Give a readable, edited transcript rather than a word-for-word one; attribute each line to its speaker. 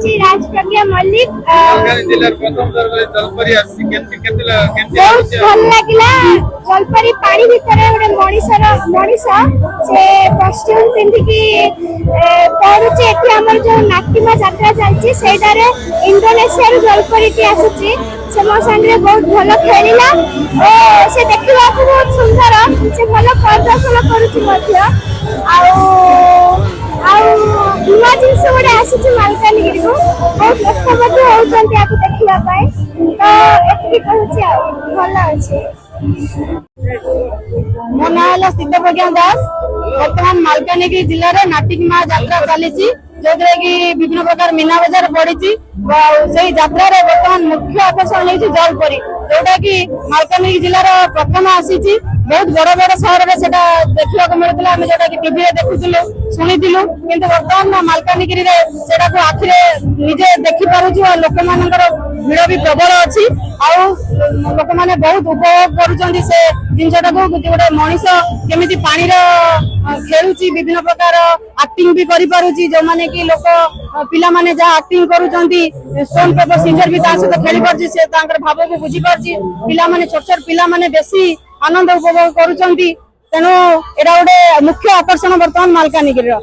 Speaker 1: হচ্ছে রাজপ্রজ্ঞা মল্লিক। বহুত ভাল লাগিলা জলপরি পানি ভিতরে গোটে মଣିষ সে কস্ট্यूम পিন্ধিকি পড়ুছে। এটি আমার যে নাটিমা যাত্রা চালছি সেইটারে ইন্দোনেশিয়ার জলপরিটি আসুଛି সে মো সাথে বহুত ভালো খেলিলা ও সে দেখিବାକୁ বহুত সুন্দর। সে ভালো প্রদর্শন করুଛି ମଧ୍ୟ। ଆଉ ନୂଆ ଜିନିଷ ଗୋଟେ ଆସିଛି ମାଲକାନଗିରିକୁ। ବହୁତ ଲୋକ ମଧ୍ୟ ହଉଛନ୍ତି ଆକୁ ଦେଖିବା ପାଇଁ। ତ ଏତିକି କହୁଛି ଆଉ ଭଲ ଅଛି। ମୋ ନାଁ ହେଲା ସ୍ଥିତପ୍ରଜ୍ଞା ଦାସ। ବର୍ତ୍ତମାନ ମାଲକାନଗିରି ଜିଲ୍ଲାରେ ନାଟିମା ଯାତ୍ରା ଚାଲିଛି, ଯୋଉଥିରେ କି ବିଭିନ୍ନ ପ୍ରକାର ମୀନା ବଜାର ପଡିଛି। ସେଇ ଯାତ୍ରାରେ ବର୍ତ୍ତମାନ ମୁଖ୍ୟ ଆକର୍ଷଣ ହେଉଛି ଜଲପରି, ଯୋଉଟା କି ମାଲକାନଗିରି ଜିଲ୍ଲାର ପ୍ରଥମ ଆସିଛି। ବହୁତ ବଡ ବଡ ସହରରେ ସେଟା ଦେଖିବାକୁ ମିଳୁଥିଲା, ଆମେ ଯୋଉଟା କି ଟିଭିରେ ଦେଖୁଥିଲୁ ଶୁଣିଥିଲୁ, କିନ୍ତୁ ବର୍ତ୍ତମାନ ମାଲକାନଗିରିରେ ସେଟାକୁ ଆଖିରେ ନିଜେ ଦେଖିପାରୁଛୁ। ଆଉ ଲୋକମାନଙ୍କର ଭିଡ ବି ପ୍ରବଳ ଅଛି। ଆଉ ଲୋକମାନେ ବହୁତ ଉପଭୋଗ କରୁଛନ୍ତି ସେ ଜିନିଷଟାକୁ। ଗୋଟେ ମଣିଷ କେମିତି ପାଣିର ଖେଳୁଛି, ବିଭିନ୍ନ ପ୍ରକାର ଆକ୍ଟିଂ ବି କରିପାରୁଛି। ଯୋଉମାନେ କି ଲୋକ ପିଲାମାନେ ଯାହା ଆକ୍ଟିଂ କରୁଛନ୍ତି, ଷ୍ଟୋନ ପେପର ସିଜର ବି ତା ସହିତ ଖେଳି ପାରୁଛି, ସେ ତାଙ୍କର ଭାବକୁ ବୁଝିପାରୁଛି। ପିଲାମାନେ ଛୋଟ ଛୋଟ ପିଲାମାନେ ବେଶୀ ଆନନ୍ଦ ଉପଭୋଗ କରୁଛନ୍ତି। ତେଣୁ ଏଇଟା ଗୋଟେ ମୁଖ୍ୟ ଆକର୍ଷଣ ବର୍ତ୍ତମାନ ମାଲକାନଗିରିର।